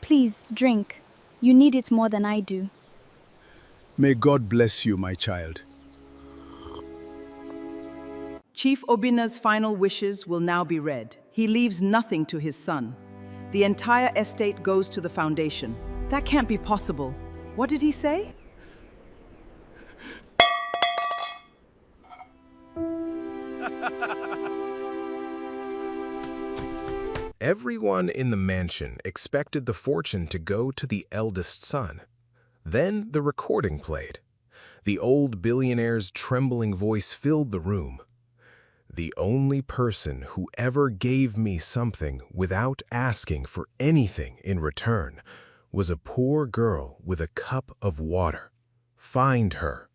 Please, drink. You need it more than I do. May God bless you, my child. Chief Obina's final wishes will now be read. He leaves nothing to his son. The entire estate goes to the foundation. That can't be possible. What did he say? Everyone in the mansion expected the fortune to go to the eldest son. Then the recording played. The old billionaire's trembling voice filled the room. The only person who ever gave me something without asking for anything in return was a poor girl with a cup of water. Find her.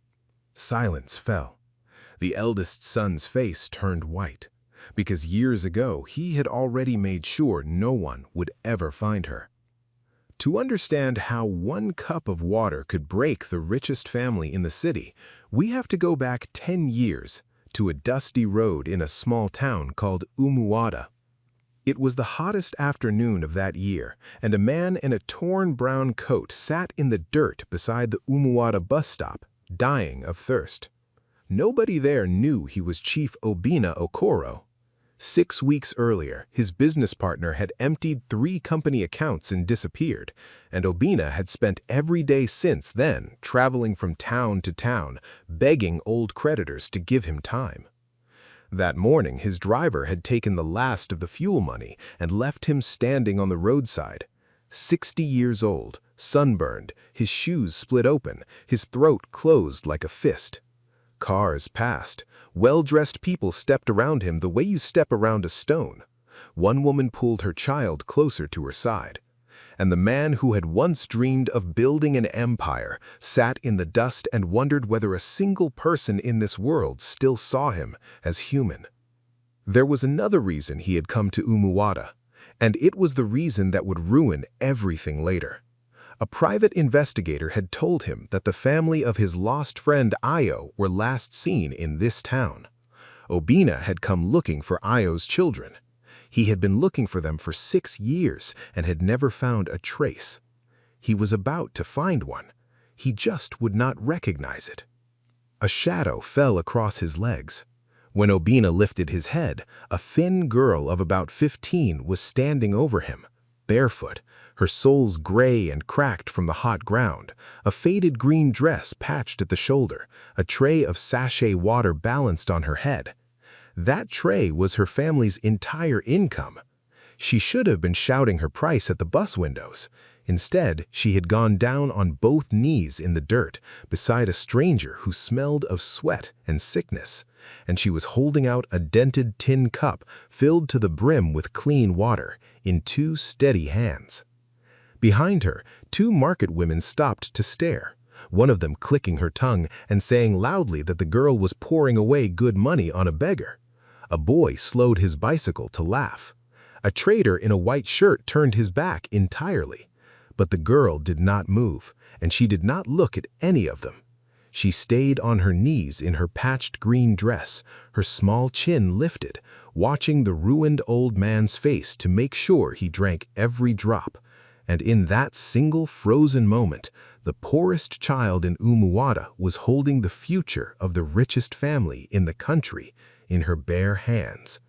Silence fell. The eldest son's face turned white, because years ago he had already made sure no one would ever find her. To understand how one cup of water could break the richest family in the city, we have to go back 10 years to a dusty road in a small town called Umuwada. It was the hottest afternoon of that year, and a man in a torn brown coat sat in the dirt beside the Umuwada bus stop, dying of thirst. Nobody there knew he was Chief Obina Okoro. 6 weeks earlier, his business partner had emptied 3 company accounts and disappeared, and Obina had spent every day since then traveling from town to town, begging old creditors to give him time. That morning, his driver had taken the last of the fuel money and left him standing on the roadside. 60 years old, sunburned, his shoes split open, his throat closed like a fist. Cars passed. Well-dressed people stepped around him the way you step around a stone. One woman pulled her child closer to her side. And the man who had once dreamed of building an empire sat in the dust and wondered whether a single person in this world still saw him as human. There was another reason he had come to Umuwada, and it was the reason that would ruin everything later. A private investigator had told him that the family of his lost friend Ayo were last seen in this town. Obina had come looking for Ayo's children. He had been looking for them for 6 years and had never found a trace. He was about to find one. He just would not recognize it. A shadow fell across his legs. When Obina lifted his head, a thin girl of about 15 was standing over him, barefoot, her soles gray and cracked from the hot ground, a faded green dress patched at the shoulder, a tray of sachet water balanced on her head. That tray was her family's entire income. She should have been shouting her price at the bus windows. Instead, she had gone down on both knees in the dirt beside a stranger who smelled of sweat and sickness, and she was holding out a dented tin cup filled to the brim with clean water in 2 steady hands. Behind her, 2 market women stopped to stare, one of them clicking her tongue and saying loudly that the girl was pouring away good money on a beggar. A boy slowed his bicycle to laugh. A trader in a white shirt turned his back entirely. But the girl did not move, and she did not look at any of them. She stayed on her knees in her patched green dress, her small chin lifted, watching the ruined old man's face to make sure he drank every drop. And in that single frozen moment, the poorest child in Umuwada was holding the future of the richest family in the country in her bare hands.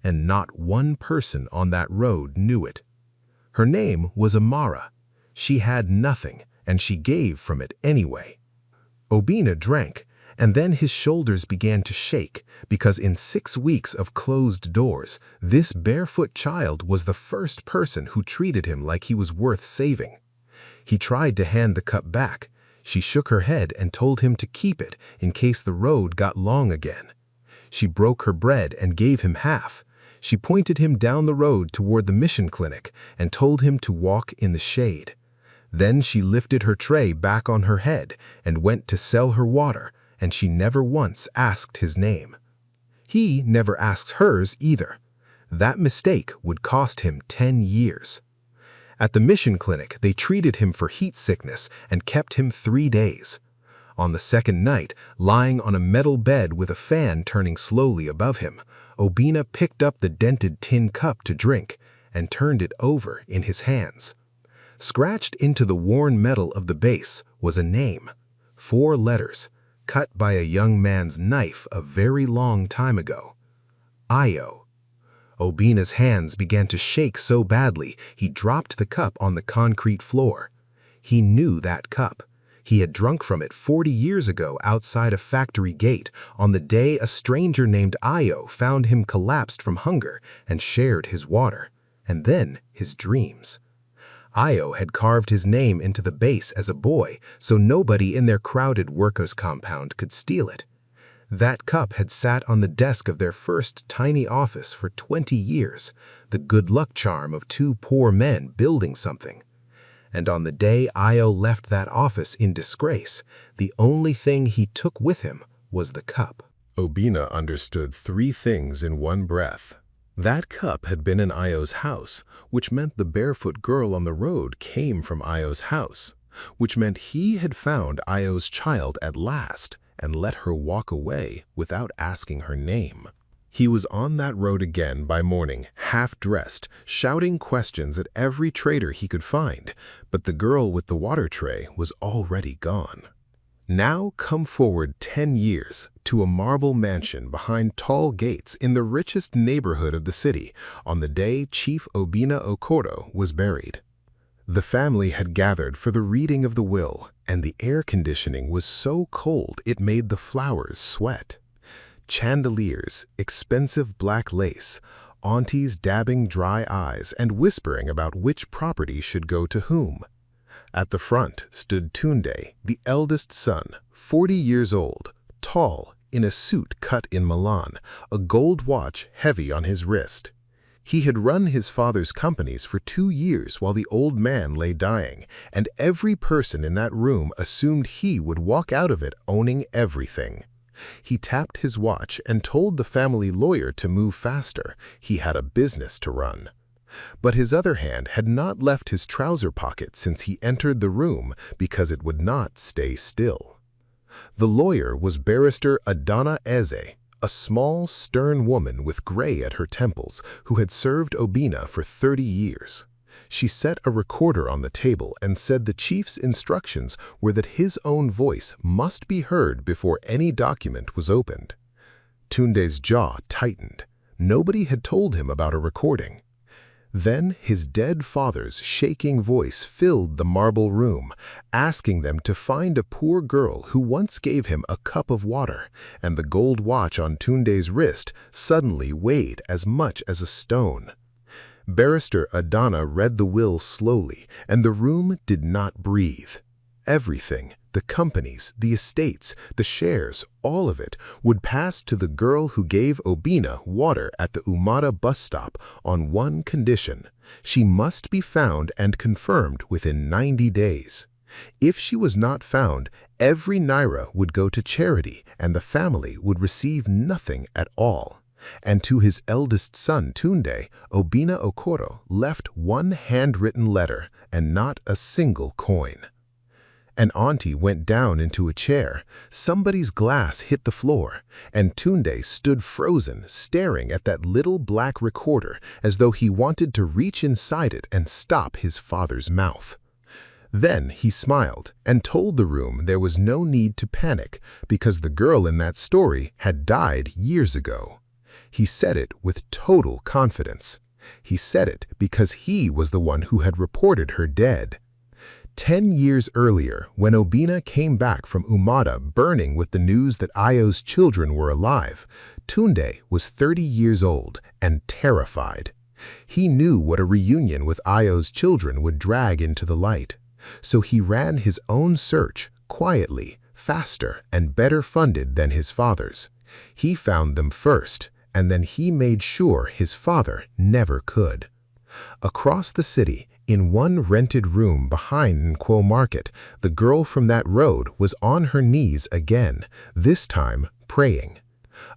And not one person on that road knew it. Her name was Amara. She had nothing, and she gave from it anyway. Obina drank, and then his shoulders began to shake, because in 6 weeks of closed doors, this barefoot child was the first person who treated him like he was worth saving. He tried to hand the cup back. She shook her head and told him to keep it in case the road got long again. She broke her bread and gave him half. She pointed him down the road toward the mission clinic and told him to walk in the shade. Then she lifted her tray back on her head and went to sell her water, and she never once asked his name. He never asked hers either. That mistake would cost him 10 years. At the mission clinic, they treated him for heat sickness and kept him 3 days. On the second night, lying on a metal bed with a fan turning slowly above him, Obina picked up the dented tin cup to drink and turned it over in his hands. Scratched into the worn metal of the base was a name, 4 letters, cut by a young man's knife a very long time ago. Io. Obina's hands began to shake so badly he dropped the cup on the concrete floor. He knew that cup. He had drunk from it 40 years ago outside a factory gate on the day a stranger named Io found him collapsed from hunger and shared his water, and then his dreams. Io had carved his name into the base as a boy so nobody in their crowded workers' compound could steal it. That cup had sat on the desk of their first tiny office for 20 years, the good luck charm of 2 poor men building something. And on the day Io left that office in disgrace, the only thing he took with him was the cup. Obina understood 3 things in one breath. That cup had been in Io's house, which meant the barefoot girl on the road came from Io's house, which meant he had found Io's child at last and let her walk away without asking her name. He was on that road again by morning, half-dressed, shouting questions at every trader he could find, but the girl with the water tray was already gone. Now come forward 10 years to a marble mansion behind tall gates in the richest neighborhood of the city on the day Chief Obina Okoro was buried. The family had gathered for the reading of the will, and the air conditioning was so cold it made the flowers sweat. Chandeliers, expensive black lace, aunties dabbing dry eyes and whispering about which property should go to whom. At the front stood Tundai, the eldest son, 40 years old, tall, in a suit cut in Milan, a gold watch heavy on his wrist. He had run his father's companies for 2 years while the old man lay dying, and every person in that room assumed he would walk out of it owning everything. He tapped his watch and told the family lawyer to move faster. He had a business to run. But his other hand had not left his trouser pocket since he entered the room because it would not stay still. The lawyer was Barrister Adana Eze, a small, stern woman with gray at her temples who had served Obina for 30 years. She set a recorder on the table and said the chief's instructions were that his own voice must be heard before any document was opened. Tundai's jaw tightened. Nobody had told him about a recording. Then his dead father's shaking voice filled the marble room, asking them to find a poor girl who once gave him a cup of water, and the gold watch on Tundai's wrist suddenly weighed as much as a stone. Barrister Adana read the will slowly, and the room did not breathe. Everything, the companies, the estates, the shares, all of it would pass to the girl who gave Obina water at the Umara bus stop on one condition: she must be found and confirmed within 90 days. If she was not found, every naira would go to charity and the family would receive nothing at all. And to his eldest son Tundai, Obina Okoro left one handwritten letter and not a single coin. An auntie went down into a chair, somebody's glass hit the floor, and Tundai stood frozen, staring at that little black recorder as though he wanted to reach inside it and stop his father's mouth. Then he smiled and told the room there was no need to panic because the girl in that story had died years ago. He said it with total confidence. He said it because he was the one who had reported her dead. 10 years earlier, when Obina came back from Umara burning with the news that Io's children were alive, Tundai was 30 years old and terrified. He knew what a reunion with Io's children would drag into the light. So he ran his own search, quietly, faster, and better funded than his father's. He found them first, and then he made sure his father never could. Across the city, in one rented room behind Nkwo Market, the girl from that road was on her knees again, this time praying.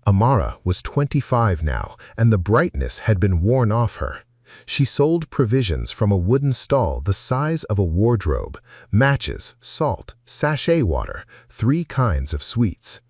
Amara was 25 now, and the brightness had been worn off her. She sold provisions from a wooden stall the size of a wardrobe, matches, salt, sachet water, 3 kinds of sweets.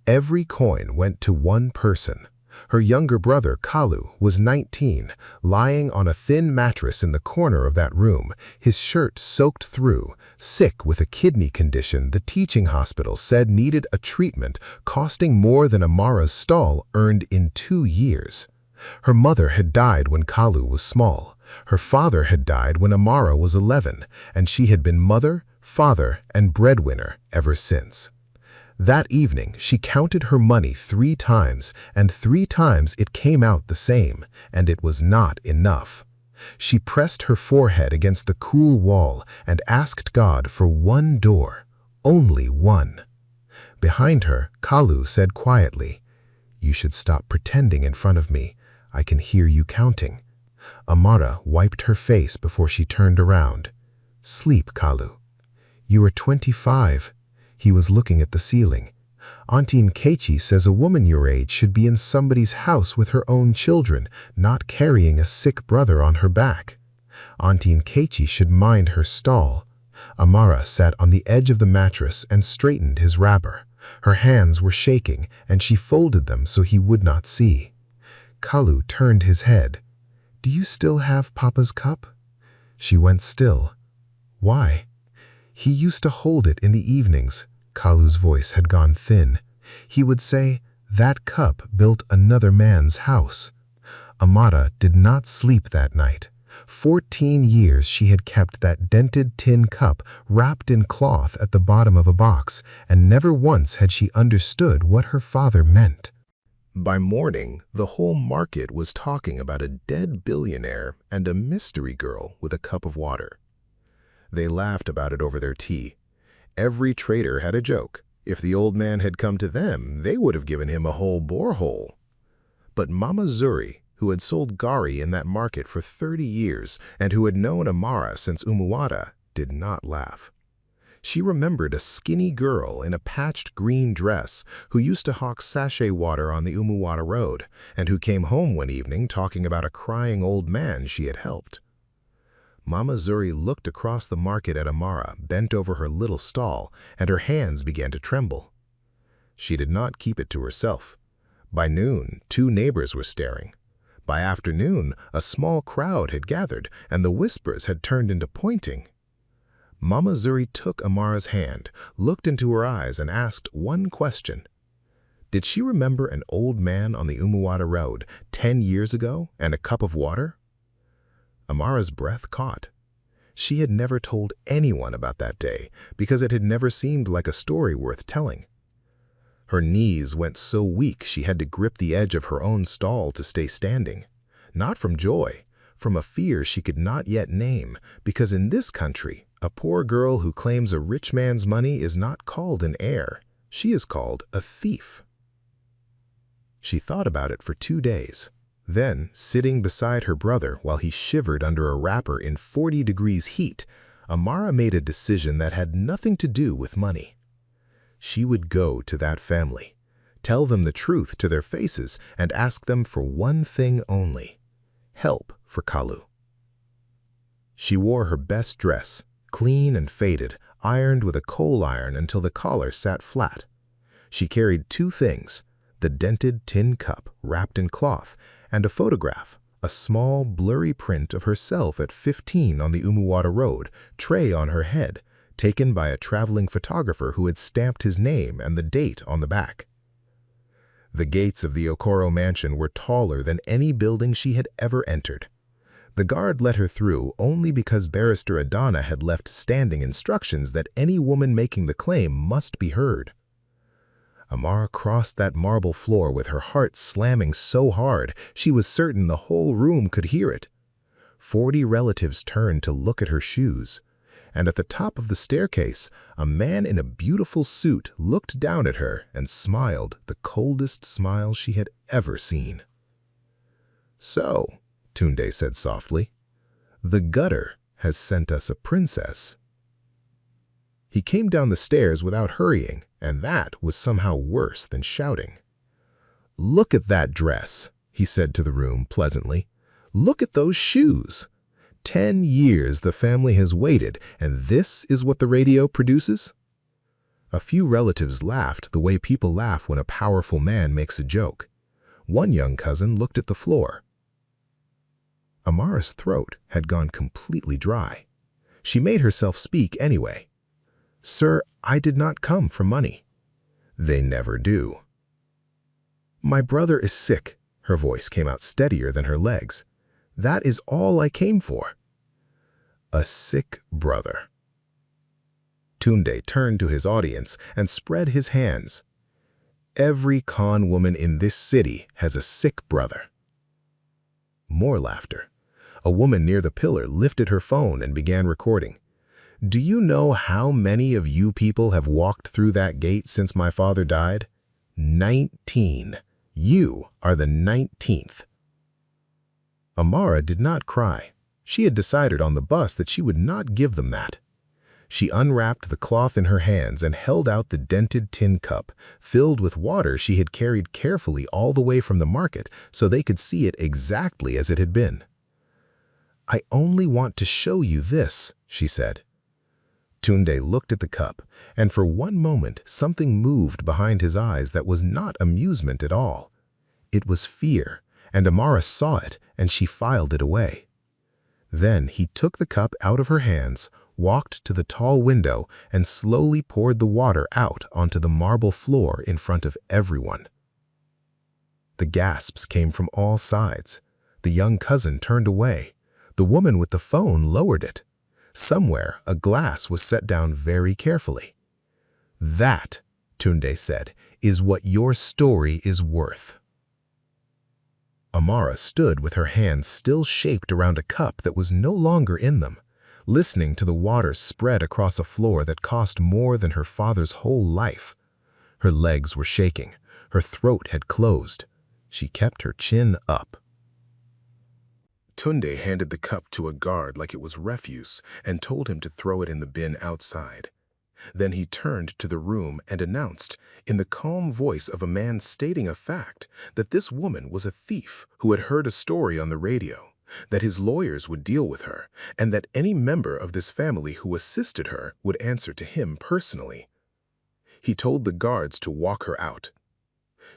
Every coin went to one person. Her younger brother, Kalu, was 19, lying on a thin mattress in the corner of that room, his shirt soaked through, sick with a kidney condition the teaching hospital said needed a treatment costing more than Amara's stall earned in 2 years. Her mother had died when Kalu was small. Her father had died when Amara was 11, and she had been mother, father, and breadwinner ever since. That evening, she counted her money 3 times, and 3 times it came out the same, and it was not enough. She pressed her forehead against the cool wall and asked God for one door, only one. Behind her, Kalu said quietly, "You should stop pretending in front of me. I can hear you counting." Amara wiped her face before she turned around. "Sleep, Kalu. You are 25. He was looking at the ceiling. "Auntie Nkechi says a woman your age should be in somebody's house with her own children, not carrying a sick brother on her back. Auntie Nkechi should mind her stall." Amara sat on the edge of the mattress and straightened his wrapper. Her hands were shaking, and she folded them so he would not see. Kalu turned his head. "Do you still have Papa's cup?" She went still. "Why?" "He used to hold it in the evenings." Kalu's voice had gone thin. He would say, "That cup built another man's house." Amara did not sleep that night. 14 years she had kept that dented tin cup wrapped in cloth at the bottom of a box, and never once had she understood what her father meant. By morning, the whole market was talking about a dead billionaire and a mystery girl with a cup of water. They laughed about it over their tea. Every trader had a joke. If the old man had come to them, they would have given him a whole borehole. But Mama Zuri, who had sold gari in that market for 30 years and who had known Amara since Umuwata, did not laugh. She remembered a skinny girl in a patched green dress who used to hawk sachet water on the Umuwata Road and who came home one evening talking about a crying old man she had helped. Mama Zuri looked across the market at Amara, bent over her little stall, and her hands began to tremble. She did not keep it to herself. By noon, 2 neighbors were staring. By afternoon, a small crowd had gathered, and the whispers had turned into pointing. Mama Zuri took Amara's hand, looked into her eyes, and asked one question. Did she remember an old man on the Umuwata Road 10 years ago and a cup of water? Amara's breath caught. She had never told anyone about that day because it had never seemed like a story worth telling. Her knees went so weak she had to grip the edge of her own stall to stay standing. Not from joy, from a fear she could not yet name, because in this country, a poor girl who claims a rich man's money is not called an heir. She is called a thief. She thought about it for 2 days. Then, sitting beside her brother while he shivered under a wrapper in 40 degrees heat, Amara made a decision that had nothing to do with money. She would go to that family, tell them the truth to their faces, and ask them for one thing only: help for Kalu. She wore her best dress, clean and faded, ironed with a coal iron until the collar sat flat. She carried 2 things: the dented tin cup wrapped in cloth, and a photograph, a small, blurry print of herself at 15 on the Umuwata Road, tray on her head, taken by a traveling photographer who had stamped his name and the date on the back. The gates of the Okoro mansion were taller than any building she had ever entered. The guard let her through only because Barrister Adana had left standing instructions that any woman making the claim must be heard. Amara crossed that marble floor with her heart slamming so hard she was certain the whole room could hear it. 40 relatives turned to look at her shoes, and at the top of the staircase, a man in a beautiful suit looked down at her and smiled the coldest smile she had ever seen. "So," Tundai said softly, "the gutter has sent us a princess." He came down the stairs without hurrying, and that was somehow worse than shouting. "Look at that dress," he said to the room pleasantly. "Look at those shoes. 10 years the family has waited, and this is what the radio produces?" A few relatives laughed the way people laugh when a powerful man makes a joke. One young cousin looked at the floor. Amara's throat had gone completely dry. She made herself speak anyway. "Sir, I did not come for money." "They never do." "My brother is sick." Her voice came out steadier than her legs. "That is all I came for." A sick brother. Tundai turned to his audience and spread his hands. "Every con woman in this city has a sick brother." More laughter. A woman near the pillar lifted her phone and began recording. "Do you know how many of you people have walked through that gate since my father died? 19. You are the 19th. Amara did not cry. She had decided on the bus that she would not give them that. She unwrapped the cloth in her hands and held out the dented tin cup, filled with water she had carried carefully all the way from the market so they could see it exactly as it had been. "I only want to show you this," she said. Tundai looked at the cup, and for one moment something moved behind his eyes that was not amusement at all. It was fear, and Amara saw it, and she filed it away. Then he took the cup out of her hands, walked to the tall window, and slowly poured the water out onto the marble floor in front of everyone. The gasps came from all sides. The young cousin turned away. The woman with the phone lowered it. Somewhere, a glass was set down very carefully. "That," Tundai said, "is what your story is worth." Amara stood with her hands still shaped around a cup that was no longer in them, listening to the water spread across a floor that cost more than her father's whole life. Her legs were shaking. Her throat had closed. She kept her chin up. Tundai handed the cup to a guard like it was refuse and told him to throw it in the bin outside. Then he turned to the room and announced, in the calm voice of a man stating a fact, that this woman was a thief who had heard a story on the radio, that his lawyers would deal with her, and that any member of this family who assisted her would answer to him personally. He told the guards to walk her out.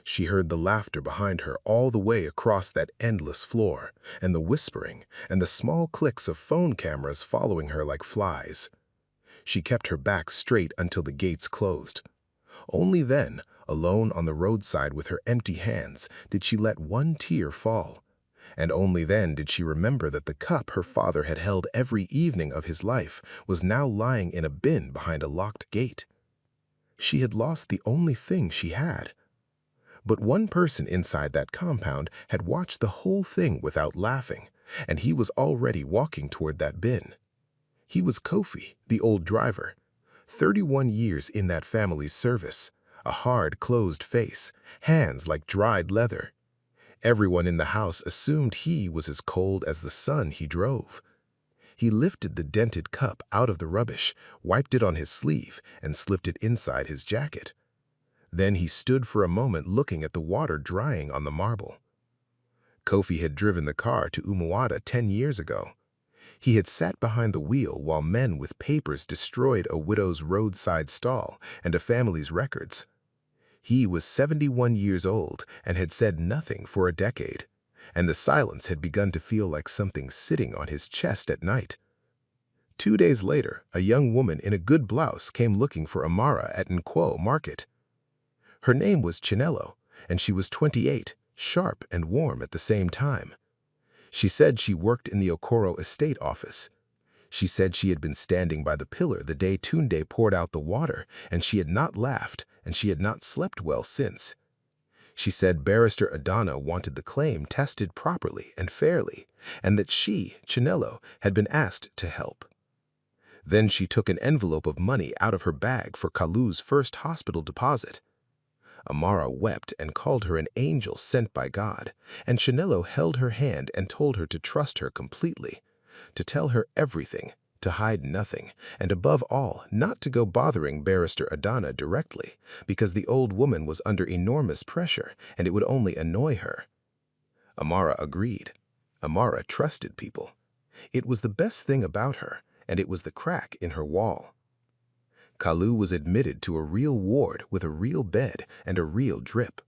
She heard the laughter behind her all the way across that endless floor, and the whispering, and the small clicks of phone cameras following her like flies. She kept her back straight until the gates closed. Only then, alone on the roadside with her empty hands, did she let one tear fall. And only then did she remember that the cup her father had held every evening of his life was now lying in a bin behind a locked gate. She had lost the only thing she had. But one person inside that compound had watched the whole thing without laughing, and he was already walking toward that bin. He was Kofi, the old driver. 31 years in that family's service, a hard, closed face, hands like dried leather. Everyone in the house assumed he was as cold as the sun he drove. He lifted the dented cup out of the rubbish, wiped it on his sleeve, and slipped it inside his jacket. Then he stood for a moment looking at the water drying on the marble. Kofi had driven the car to Umuada 10 years ago. He had sat behind the wheel while men with papers destroyed a widow's roadside stall and a family's records. He was 71 years old and had said nothing for a decade, and the silence had begun to feel like something sitting on his chest at night. 2 days later, a young woman in a good blouse came looking for Amara at Nkwo Market. Her name was Chinelo, and she was 28, sharp and warm at the same time. She said she worked in the Okoro estate office. She said she had been standing by the pillar the day Tundai poured out the water, and she had not laughed, and she had not slept well since. She said Barrister Adana wanted the claim tested properly and fairly, and that she, Chinelo, had been asked to help. Then she took an envelope of money out of her bag for Kalu's first hospital deposit. Amara wept and called her an angel sent by God, and Chinelo held her hand and told her to trust her completely, to tell her everything, to hide nothing, and above all, not to go bothering Barrister Adana directly, because the old woman was under enormous pressure and it would only annoy her. Amara agreed. Amara trusted people. It was the best thing about her, and it was the crack in her wall. Kalu was admitted to a real ward with a real bed and a real drip.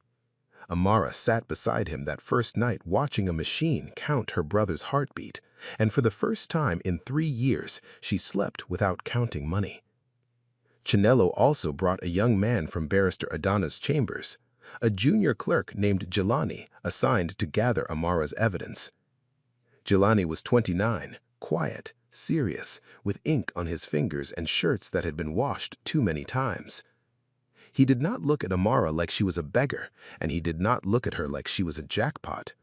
Amara sat beside him that first night watching a machine count her brother's heartbeat, and for the first time in 3 years, she slept without counting money. Chinello also brought a young man from Barrister Adana's chambers, a junior clerk named Jelani, assigned to gather Amara's evidence. Jelani was 29, quiet, serious, with ink on his fingers and shirts that had been washed too many times. He did not look at Amara like she was a beggar, and he did not look at her like she was a jackpot.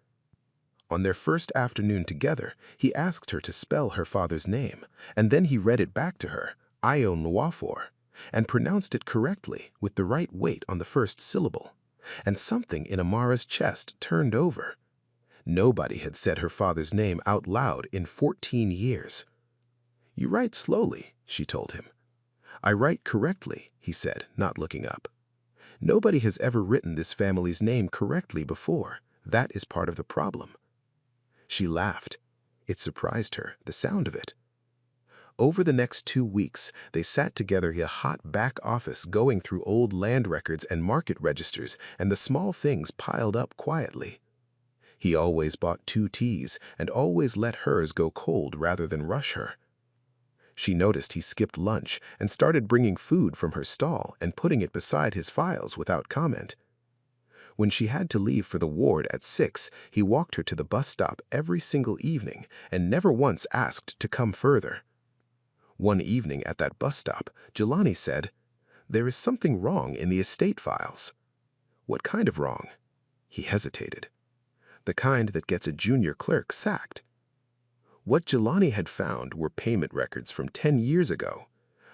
On their first afternoon together, he asked her to spell her father's name, and then he read it back to her, Ayo Nwafor, and pronounced it correctly with the right weight on the first syllable. And something in Amara's chest turned over. Nobody had said her father's name out loud in 14 years. "You write slowly," she told him. "I write correctly," he said, not looking up. "Nobody has ever written this family's name correctly before. That is part of the problem." She laughed. It surprised her, the sound of it. Over the next 2 weeks, they sat together in a hot back office going through old land records and market registers, and the small things piled up quietly. He always bought 2 teas and always let hers go cold rather than rush her. She noticed he skipped lunch and started bringing food from her stall and putting it beside his files without comment. When she had to leave for the ward at 6, he walked her to the bus stop every single evening and never once asked to come further. One evening at that bus stop, Jelani said, "There is something wrong in the estate files." "What kind of wrong?" He hesitated. "The kind that gets a junior clerk sacked." What Jelani had found were payment records from 10 years ago,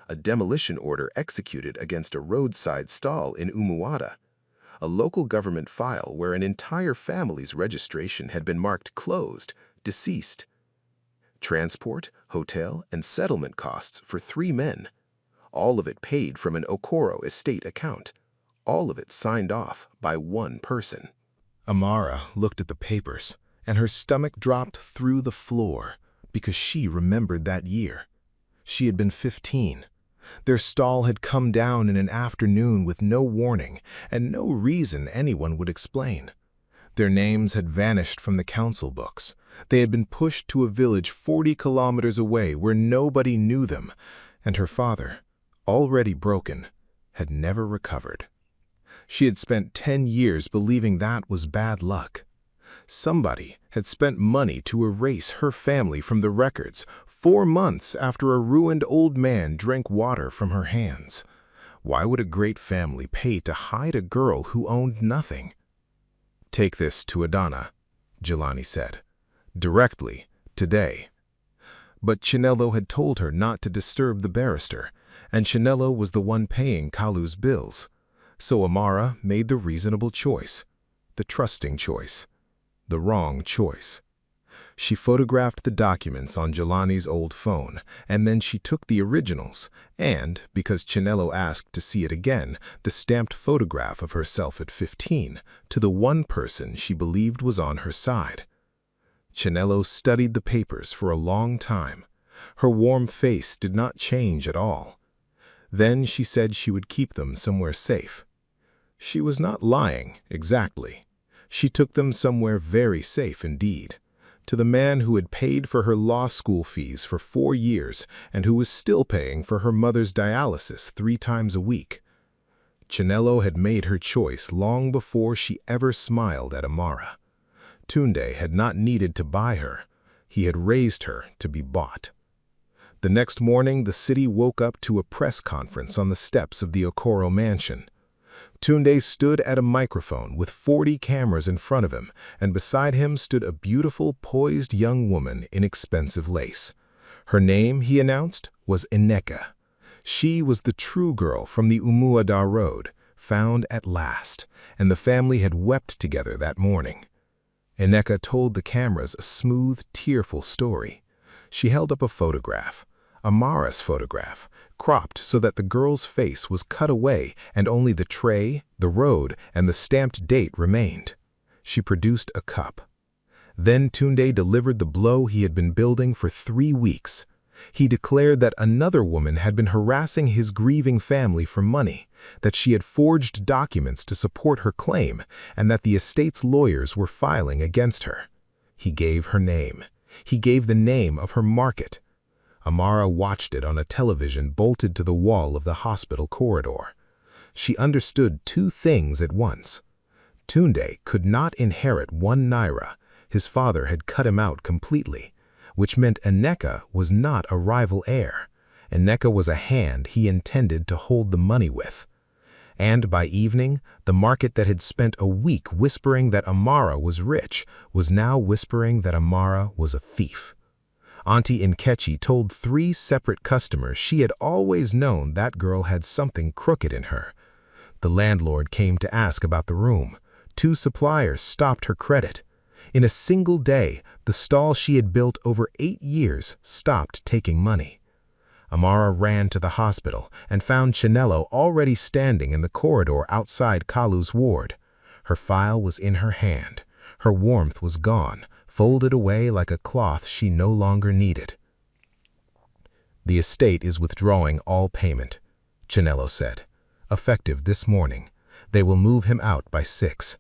a demolition order executed against a roadside stall in Umuada, a local government file where an entire family's registration had been marked closed, deceased, transport, hotel, and settlement costs for 3 men, all of it paid from an Okoro estate account, all of it signed off by one person. Amara looked at the papers, and her stomach dropped through the floor because she remembered that year. She had been 15. Their stall had come down in an afternoon with no warning and no reason anyone would explain. Their names had vanished from the council books. They had been pushed to a village 40 kilometers away where nobody knew them, and her father, already broken, had never recovered. She had spent 10 years believing that was bad luck. Somebody had spent money to erase her family from the records 4 months after a ruined old man drank water from her hands. Why would a great family pay to hide a girl who owned nothing? "Take this to Adana," Jelani said. "Directly, today." But Chinello had told her not to disturb the barrister, and Chinello was the one paying Kalu's bills. So Amara made the reasonable choice, the trusting choice, the wrong choice. She photographed the documents on Jelani's old phone, and then she took the originals and, because Chinello asked to see it again, the stamped photograph of herself at 15, to the one person she believed was on her side. Chinello studied the papers for a long time. Her warm face did not change at all. Then she said she would keep them somewhere safe. She was not lying, exactly. She took them somewhere very safe indeed, to the man who had paid for her law school fees for 4 years and who was still paying for her mother's dialysis 3 times a week. Chinello had made her choice long before she ever smiled at Amara. Tundai had not needed to buy her. He had raised her to be bought. The next morning, the city woke up to a press conference on the steps of the Okoro mansion. Tundai stood at a microphone with 40 cameras in front of him, and beside him stood a beautiful, poised young woman in expensive lace. Her name, he announced, was Ineka. She was the true girl from the Umuada road, found at last, and the family had wept together that morning. Ineka told the cameras a smooth, tearful story. She held up a photograph, Amara's photograph, cropped so that the girl's face was cut away and only the tray, the road, and the stamped date remained. She produced a cup. Then Tundai delivered the blow he had been building for 3 weeks. He declared that another woman had been harassing his grieving family for money, that she had forged documents to support her claim, and that the estate's lawyers were filing against her. He gave her name. He gave the name of her market. Amara watched it on a television bolted to the wall of the hospital corridor. She understood two things at once. Tundai could not inherit 1 naira. His father had cut him out completely, which meant Eneka was not a rival heir. Eneka was a hand he intended to hold the money with. And by evening, the market that had spent a week whispering that Amara was rich was now whispering that Amara was a thief. Auntie Nkechi told 3 separate customers she had always known that girl had something crooked in her. The landlord came to ask about the room. 2 suppliers stopped her credit. In a single day, the stall she had built over 8 years stopped taking money. Amara ran to the hospital and found Chinelo already standing in the corridor outside Kalu's ward. Her file was in her hand. Her warmth was gone, folded away like a cloth she no longer needed. "The estate is withdrawing all payment," Chinelo said. "Effective this morning. They will move him out by 6.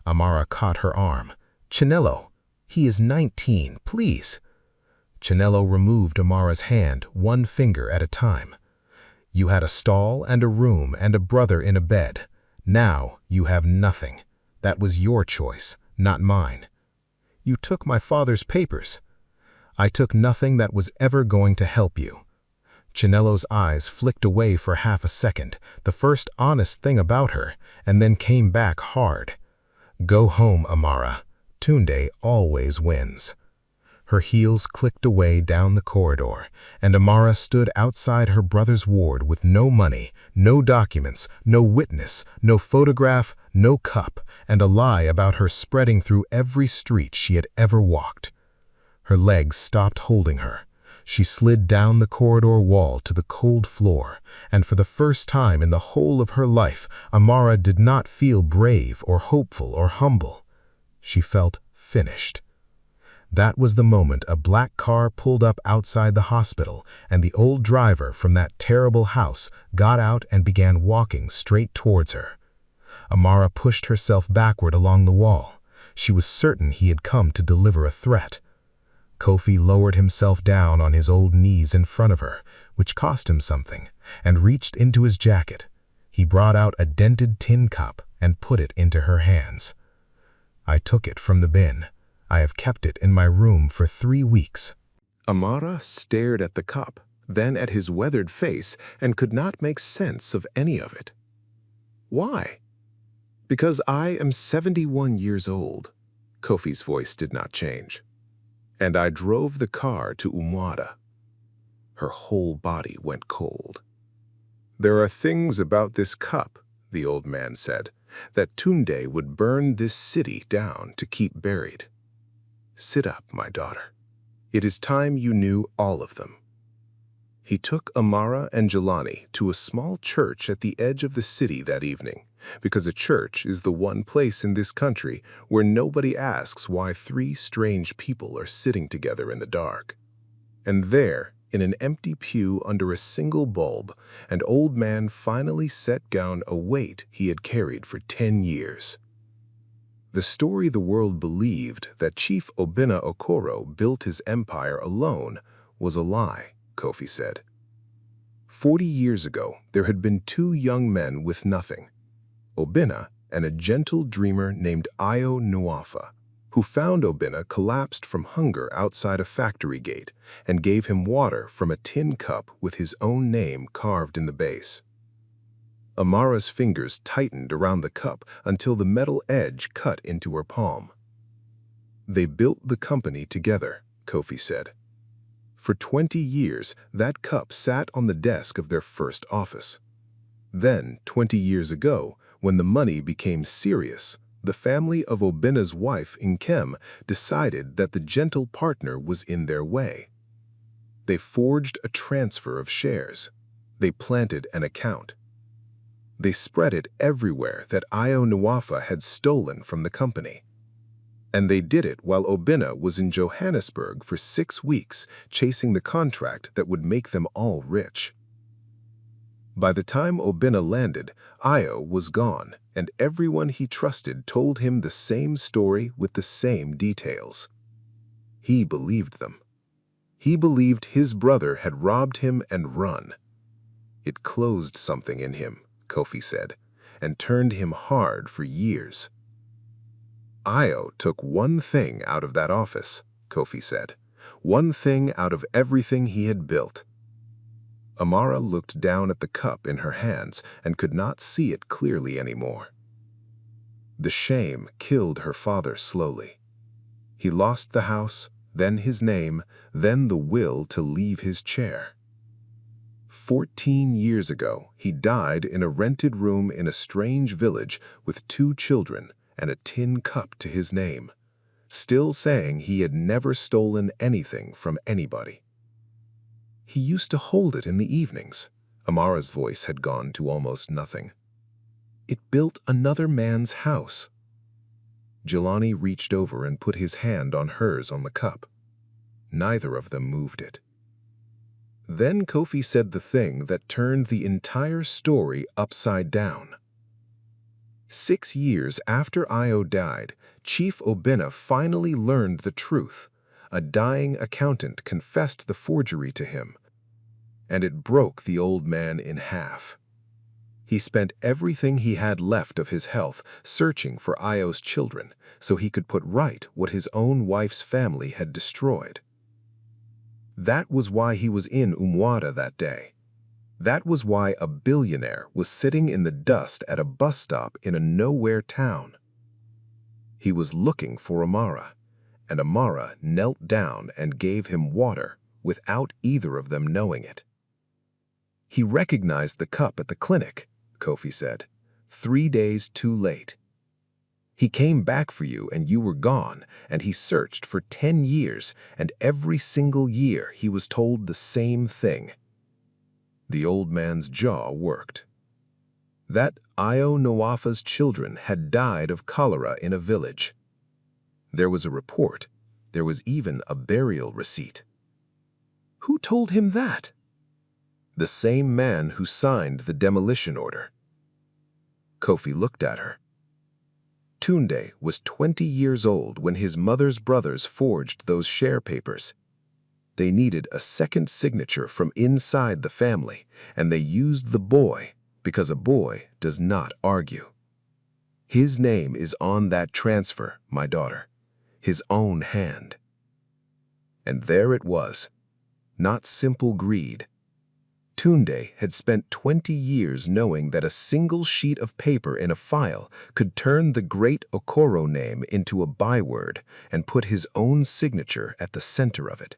Amara caught her arm. "Chinelo, he is 19, please." Chinelo removed Amara's hand, 1 finger at a time. "You had a stall and a room and a brother in a bed. Now you have nothing. That was your choice, not mine. You took my father's papers. I took nothing that was ever going to help you." Chinelo's eyes flicked away for half a second, the first honest thing about her, and then came back hard. "Go home, Amara. Tundai always wins." Her heels clicked away down the corridor, and Amara stood outside her brother's ward with no money, no documents, no witness, no photograph, no cup, and a lie about her spreading through every street she had ever walked. Her legs stopped holding her. She slid down the corridor wall to the cold floor, and for the first time in the whole of her life, Amara did not feel brave or hopeful or humble. She felt finished. That was the moment a black car pulled up outside the hospital, and the old driver from that terrible house got out and began walking straight towards her. Amara pushed herself backward along the wall. She was certain he had come to deliver a threat. Kofi lowered himself down on his old knees in front of her, which cost him something, and reached into his jacket. He brought out a dented tin cup and put it into her hands. "I took it from the bin. I have kept it in my room for 3 weeks." Amara stared at the cup, then at his weathered face, and could not make sense of any of it. "Why?" "Because I am 71 years old." Kofi's voice did not change. "And I drove the car to Umwada." Her whole body went cold. "There are things about this cup," the old man said, "that Tundai would burn this city down to keep buried. Sit up, my daughter. It is time you knew all of them." He took Amara and Jelani to a small church at the edge of the city that evening, because a church is the one place in this country where nobody asks why 3 strange people are sitting together in the dark. And there, in an empty pew under a single bulb, an old man finally set down a weight he had carried for 10 years. The story the world believed that Chief Obinna Okoro built his empire alone was a lie, Kofi said. 40 years ago, there had been 2 young men with nothing, Obinna and a gentle dreamer named Ayo Nuafa, who found Obinna collapsed from hunger outside a factory gate and gave him water from a tin cup with his own name carved in the base. Amara's fingers tightened around the cup until the metal edge cut into her palm. They built the company together, Kofi said. For 20 years, that cup sat on the desk of their first office. Then, 20 years ago, when the money became serious, the family of Obinna's wife, Nkem, decided that the gentle partner was in their way. They forged a transfer of shares. They planted an account. They spread it everywhere that Ayo Nuafa had stolen from the company. And they did it while Obinna was in Johannesburg for 6 weeks, chasing the contract that would make them all rich. By the time Obinna landed, Io was gone, and everyone he trusted told him the same story with the same details. He believed them. He believed his brother had robbed him and run. It closed something in him, Kofi said, and turned him hard for years. Io took one thing out of that office, Kofi said, one thing out of everything he had built. Amara looked down at the cup in her hands and could not see it clearly anymore. The shame killed her father slowly. He lost the house, then his name, then the will to leave his chair. 14 years ago, he died in a rented room in a strange village with 2 children and a tin cup to his name, still saying he had never stolen anything from anybody. He used to hold it in the evenings. Amara's voice had gone to almost nothing. It built another man's house. Jelani reached over and put his hand on hers on the cup. Neither of them moved it. Then Kofi said the thing that turned the entire story upside down. 6 years after Io died, Chief Obinna finally learned the truth. A dying accountant confessed the forgery to him, and it broke the old man in half. He spent everything he had left of his health searching for Io's children so he could put right what his own wife's family had destroyed. That was why he was in Umwada that day. That was why a billionaire was sitting in the dust at a bus stop in a nowhere town. He was looking for Amara, and Amara knelt down and gave him water without either of them knowing it. He recognized the cup at the clinic, Kofi said, 3 days too late. He came back for you and you were gone, and he searched for 10 years, and every single year he was told the same thing. The old man's jaw worked. That Io Nwafa's children had died of cholera in a village. There was a report. There was even a burial receipt. Who told him that? The same man who signed the demolition order. Kofi looked at her. Tundai was 20 years old when his mother's brothers forged those share papers. They needed a second signature from inside the family, and they used the boy because a boy does not argue. His name is on that transfer, my daughter, his own hand. And there it was, not simple greed. Tundai had spent 20 years knowing that a single sheet of paper in a file could turn the great Okoro name into a byword and put his own signature at the center of it.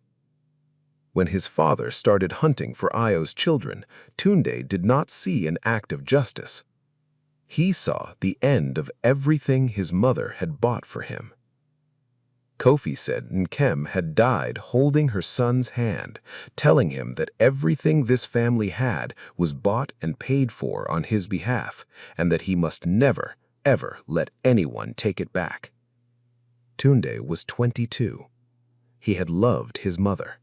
When his father started hunting for Io's children, Tundai did not see an act of justice. He saw the end of everything his mother had bought for him. Kofi said Nkem had died holding her son's hand, telling him that everything this family had was bought and paid for on his behalf, and that he must never, ever let anyone take it back. Tundai was 22. He had loved his mother.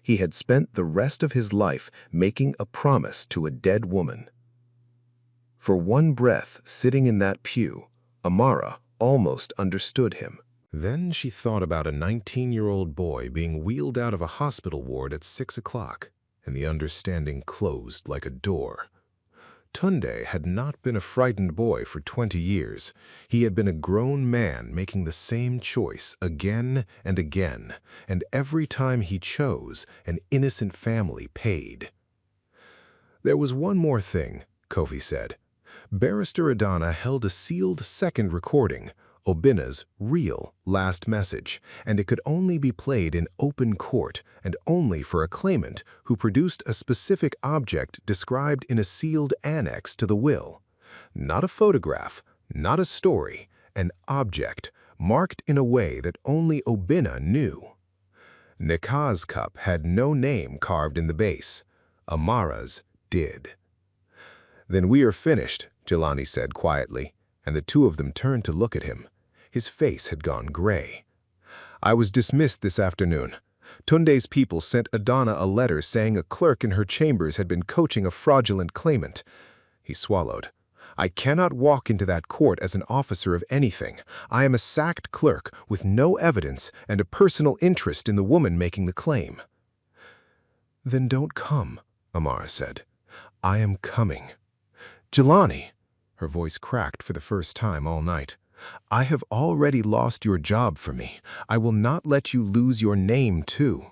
He had spent the rest of his life making a promise to a dead woman. For one breath sitting in that pew, Amara almost understood him. Then she thought about a 19-year-old boy being wheeled out of a hospital ward at 6 o'clock, and the understanding closed like a door. Tundai had not been a frightened boy for 20 years. He had been a grown man making the same choice again and again, and every time he chose, an innocent family paid. There was one more thing, Kofi said. Barrister Adana held a sealed second recording, Obinna's real last message, and it could only be played in open court and only for a claimant who produced a specific object described in a sealed annex to the will. Not a photograph, not a story, an object marked in a way that only Obinna knew. Neka's cup had no name carved in the base. Amara's did. "Then we are finished," Jelani said quietly, and the two of them turned to look at him. His face had gone gray. "I was dismissed this afternoon. Tundai's people sent Adana a letter saying a clerk in her chambers had been coaching a fraudulent claimant." He swallowed. "I cannot walk into that court as an officer of anything. I am a sacked clerk with no evidence and a personal interest in the woman making the claim." "Then don't come," Amara said. "I am coming." "Jelani," her voice cracked for the first time all night, "I have already lost your job for me. I will not let you lose your name, too."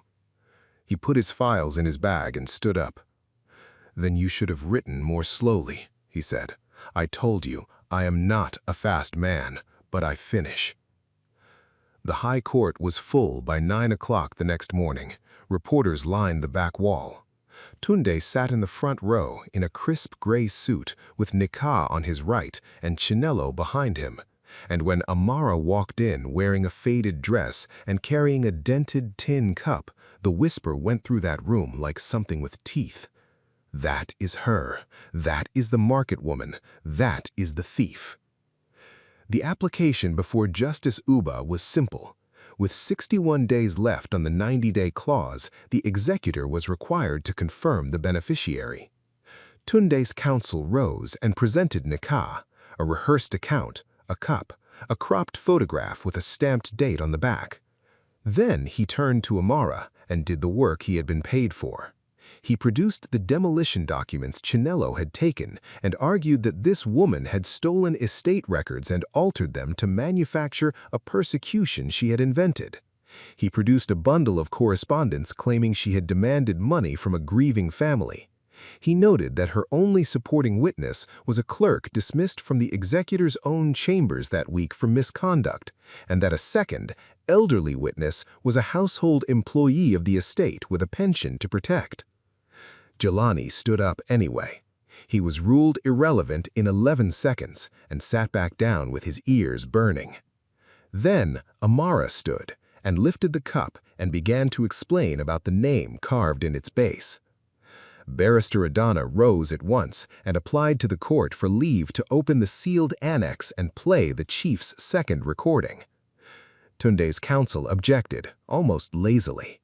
He put his files in his bag and stood up. "Then you should have written more slowly," he said. "I told you, I am not a fast man, but I finish." The High Court was full by 9 o'clock the next morning. Reporters lined the back wall. Tundai sat in the front row in a crisp gray suit with Nikah on his right and Chinello behind him. And when Amara walked in wearing a faded dress and carrying a dented tin cup, the whisper went through that room like something with teeth. "That is her. That is the market woman. That is the thief." The application before Justice Uba was simple. With 61 days left on the 90-day clause, the executor was required to confirm the beneficiary. Tundai's counsel rose and presented Nikah, a rehearsed account, a cup, a cropped photograph with a stamped date on the back. Then he turned to Amara and did the work he had been paid for. He produced the demolition documents Chinello had taken and argued that this woman had stolen estate records and altered them to manufacture a persecution she had invented. He produced a bundle of correspondence claiming she had demanded money from a grieving family. He noted that her only supporting witness was a clerk dismissed from the executor's own chambers that week for misconduct, and that a second, elderly witness was a household employee of the estate with a pension to protect. Jelani stood up anyway. He was ruled irrelevant in 11 seconds and sat back down with his ears burning. Then Amara stood and lifted the cup and began to explain about the name carved in its base. Barrister Adana rose at once and applied to the court for leave to open the sealed annex and play the chief's second recording. Tundai's counsel objected, almost lazily.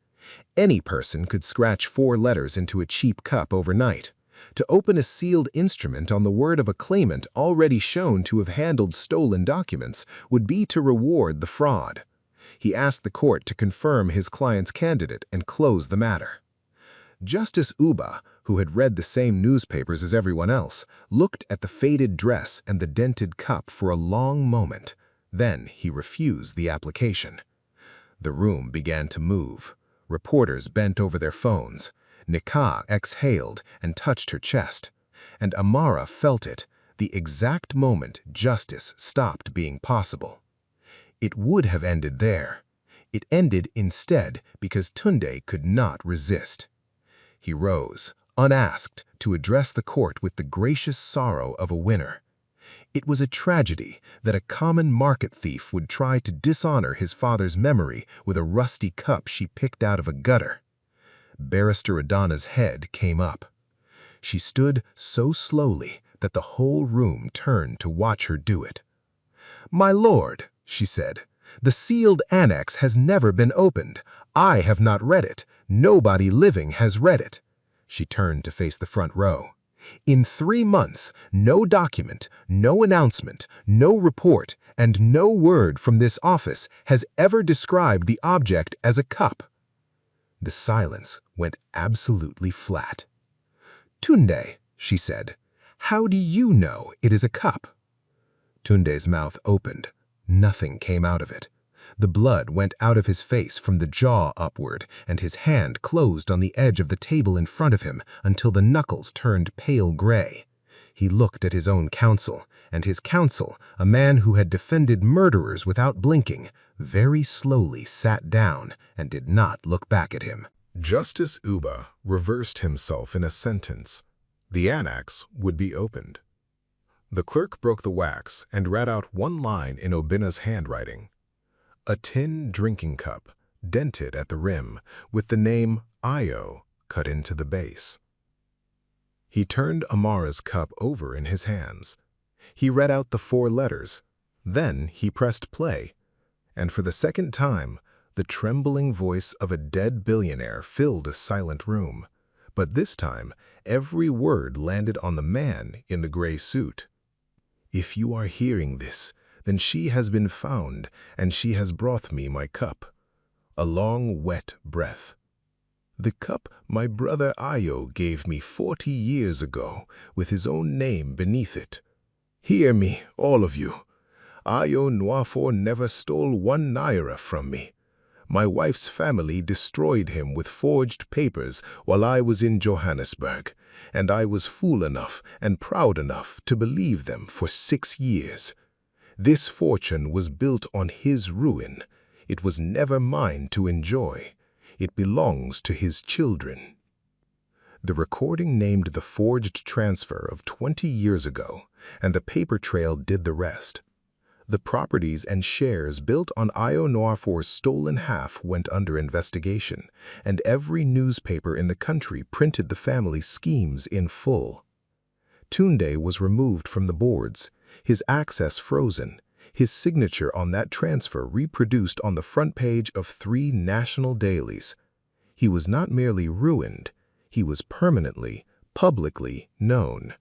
Any person could scratch 4 letters into a cheap cup overnight. To open a sealed instrument on the word of a claimant already shown to have handled stolen documents would be to reward the fraud. He asked the court to confirm his client's candidate and close the matter. Justice Uba, who had read the same newspapers as everyone else, looked at the faded dress and the dented cup for a long moment. Then he refused the application. The room began to move. Reporters bent over their phones. Nikah exhaled and touched her chest. And Amara felt it, the exact moment justice stopped being possible. It would have ended there. It ended instead because Tundai could not resist. He rose, unasked, to address the court with the gracious sorrow of a winner. It was a tragedy that a common market thief would try to dishonor his father's memory with a rusty cup she picked out of a gutter. Barrister Adana's head came up. She stood so slowly that the whole room turned to watch her do it. "My lord," she said, "the sealed annex has never been opened. I have not read it. Nobody living has read it." She turned to face the front row. "In 3 months, no document, no announcement, no report, and no word from this office has ever described the object as a cup." The silence went absolutely flat. "Tundai," she said, "how do you know it is a cup?" Tundai's mouth opened. Nothing came out of it. The blood went out of his face from the jaw upward, and his hand closed on the edge of the table in front of him until the knuckles turned pale gray. He looked at his own counsel, and his counsel, a man who had defended murderers without blinking, very slowly sat down and did not look back at him. Justice Uba reversed himself in a sentence. The annex would be opened. The clerk broke the wax and read out one line in Obina's handwriting. A tin drinking cup, dented at the rim, with the name Io cut into the base. He turned Amara's cup over in his hands. He read out the 4 letters, Then he pressed play, and for the second time, the trembling voice of a dead billionaire filled a silent room. But this time, every word landed on the man in the gray suit. "If you are hearing this, then she has been found, and she has brought me my cup." A long, wet breath. "The cup my brother Io gave me 40 years ago, with his own name beneath it. Hear me, all of you. Io Nwafor never stole 1 naira from me. My wife's family destroyed him with forged papers while I was in Johannesburg, and I was fool enough and proud enough to believe them for 6 years. This fortune was built on his ruin. It was never mine to enjoy. It belongs to his children." The recording named the forged transfer of 20 years ago, and the paper trail did the rest. The properties and shares built on Io Nwafor's stolen half went under investigation, and every newspaper in the country printed the family's schemes in full. Tundai was removed from the boards, his access frozen, his signature on that transfer reproduced on the front page of 3 national dailies. He was not merely ruined, he was permanently, publicly known.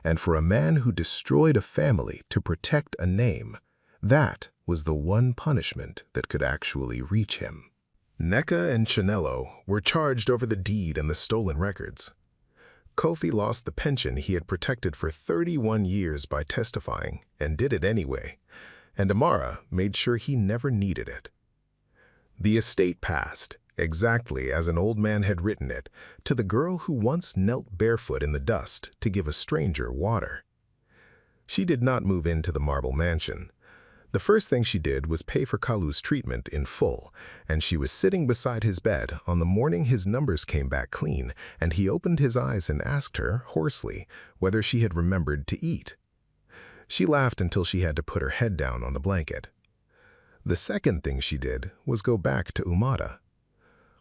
And for a man who destroyed a family to protect a name, that was the one punishment that could actually reach him. Nneka and Chinelo were charged over the deed and the stolen records. Kofi lost the pension he had protected for 31 years by testifying, and did it anyway, and Amara made sure he never needed it. The estate passed, exactly as an old man had written it, to the girl who once knelt barefoot in the dust to give a stranger water. She did not move into the marble mansion. The first thing she did was pay for Kalu's treatment in full, and she was sitting beside his bed on the morning his numbers came back clean, and he opened his eyes and asked her, hoarsely, whether she had remembered to eat. She laughed until she had to put her head down on the blanket. The second thing she did was go back to Umata.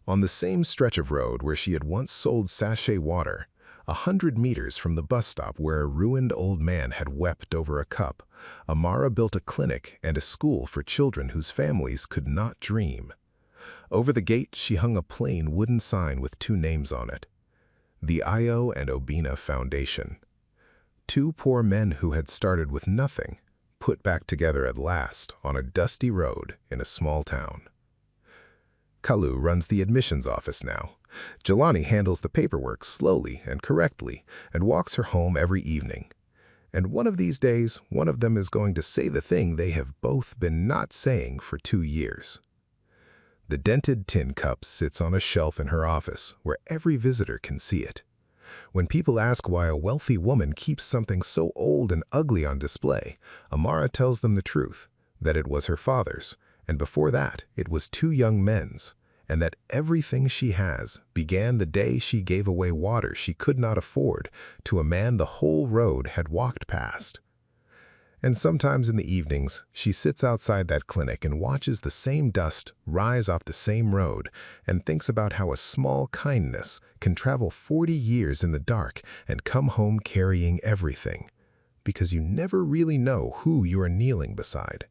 On the same stretch of road where she had once sold sachet water, 100 meters from the bus stop where a ruined old man had wept over a cup, Amara built a clinic and a school for children whose families could not dream. Over the gate she hung a plain wooden sign with 2 names on it: the Io and Obina Foundation. 2 poor men who had started with nothing, put back together at last on a dusty road in a small town. Kalu runs the admissions office now. Jelani handles the paperwork slowly and correctly and walks her home every evening. And one of these days, one of them is going to say the thing they have both been not saying for 2 years. The dented tin cup sits on a shelf in her office where every visitor can see it. When people ask why a wealthy woman keeps something so old and ugly on display, Amara tells them the truth, that it was her father's, and before that it was 2 young men's, and that everything she has began the day she gave away water she could not afford to a man the whole road had walked past. And sometimes in the evenings, she sits outside that clinic and watches the same dust rise off the same road and thinks about how a small kindness can travel 40 years in the dark and come home carrying everything, because you never really know who you are kneeling beside.